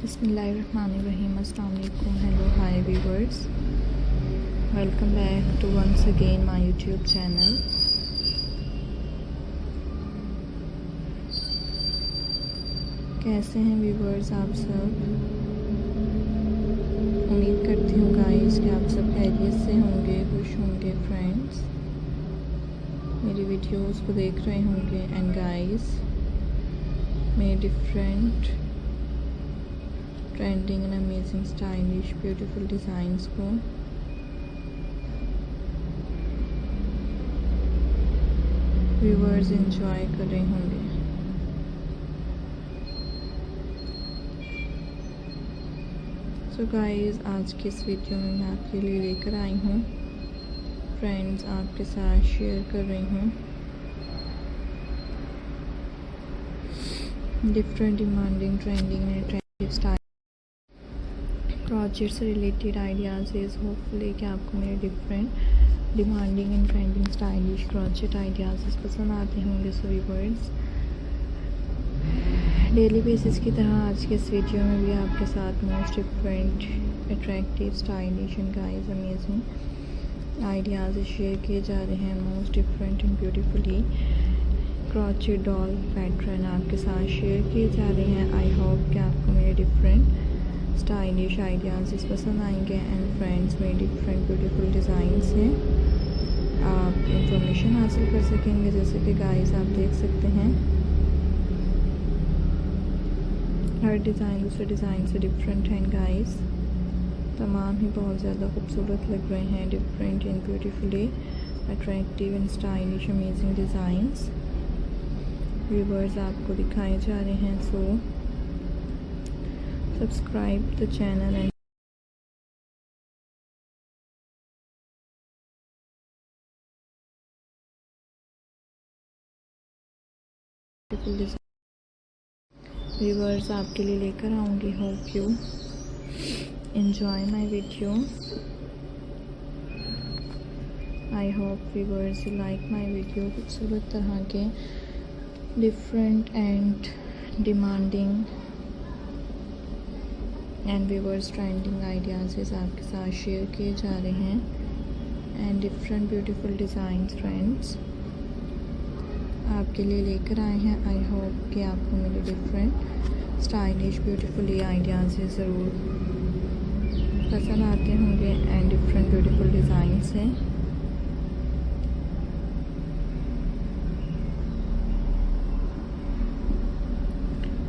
बिस्मिल्लाहिर्रहमानिर्रहीम। अस्सलाम वालेकुम। Hello hi viewers, welcome back to once again my YouTube channel. कैसे हैं व्यूवर्स आप सब? उम्मीद करती हूँ गाइस कि आप सब खैरियत से होंगे, खुश होंगे फ्रेंड्स, मेरी वीडियोस को देख रहे होंगे। एंड गाइस, मेरे different trending and amazing stylish beautiful designs को व्यूवर्स एंजॉय कर रहे होंगे। सो गाइस, आज के इस वीडियो में मैं आपके लिए लेकर आई हूँ फ्रेंड्स, आपके साथ शेयर कर रही हूँ different demanding trending and attractive style crochet से रिलेटेड आइडियाज़। होपफुली कि आपको मेरे different demanding and trending stylish crochet ideas पसंद आते होंगे। सो व्यूअर्स, डेली बेसिस की तरह आज के इस वीडियो में भी आपके साथ most different attractive stylish and guys amazing ideas share किए जा रहे हैं। Most different and beautifully crochet doll pattern आपके साथ शेयर किए जा रहे हैं। आई होप कि आपको मेरे डिफरेंट स्टाइलिश आइडियाज़ पसंद आएंगे। एंड फ्रेंड्स, मेरे डिफरेंट ब्यूटीफुल डिज़ाइन से आप इंफॉर्मेशन हासिल कर सकेंगे। जैसे कि गाइस आप देख सकते हैं, हर डिज़ाइन दूसरे डिज़ाइन से डिफरेंट हैं गाइस। तमाम ही बहुत ज़्यादा खूबसूरत लग रहे हैं। Different and beautifully attractive and stylish amazing designs viewers आपको दिखाए जा रहे हैं। So subscribe the channel and viewers आपके लिए लेकर आऊँगी। Hope you enjoy my video. I hope viewers you like my video। खूबसूरत तरह के different and demanding and viewers trending ideas आपके साथ शेयर किए जा रहे हैं। And different beautiful designs friends आपके लिए लेकर आए हैं। आई होप कि आपको मेरे डिफरेंट स्टाइलिश ब्यूटीफुली आइडियाज़ ज़रूर पसंद आते होंगे। एंड डिफरेंट ब्यूटीफुल डिज़ाइंस हैं।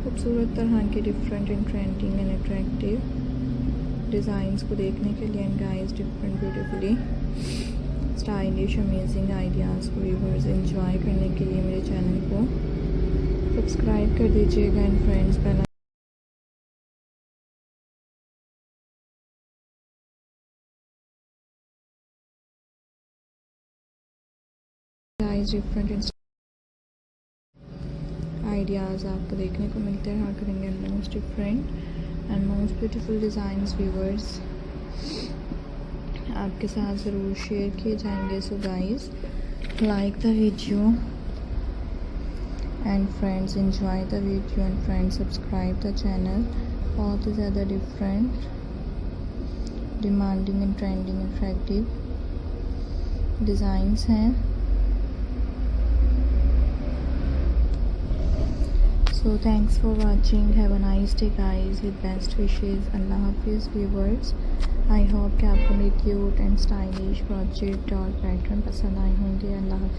खूबसूरत तरह के different and trending and attractive designs को देखने के लिए and guys different beautifully stylish amazing ideas को व्यूअर्स एंजॉय करने के लिए मेरे चैनल को सब्सक्राइब कर दीजिएगा। एंड फ्रेंड्स, पहला डिफरेंट आइडियाज़ आपको देखने को मिलते रहा करेंगे। Most different and most beautiful designs viewers आपके साथ ज़रूर शेयर किए जाएंगे। So guys, like the video and friends enjoy the video and friends subscribe the channel. बहुत ही ज़्यादा different demanding and trending attractive designs हैं। So thanks for watching. Have a nice day guys, with best wishes. Allah Hafiz viewers. I hope कि आपको मेरी cute and stylish crochet doll pattern पसंद आए होंगे। अल्लाह हाफिज़।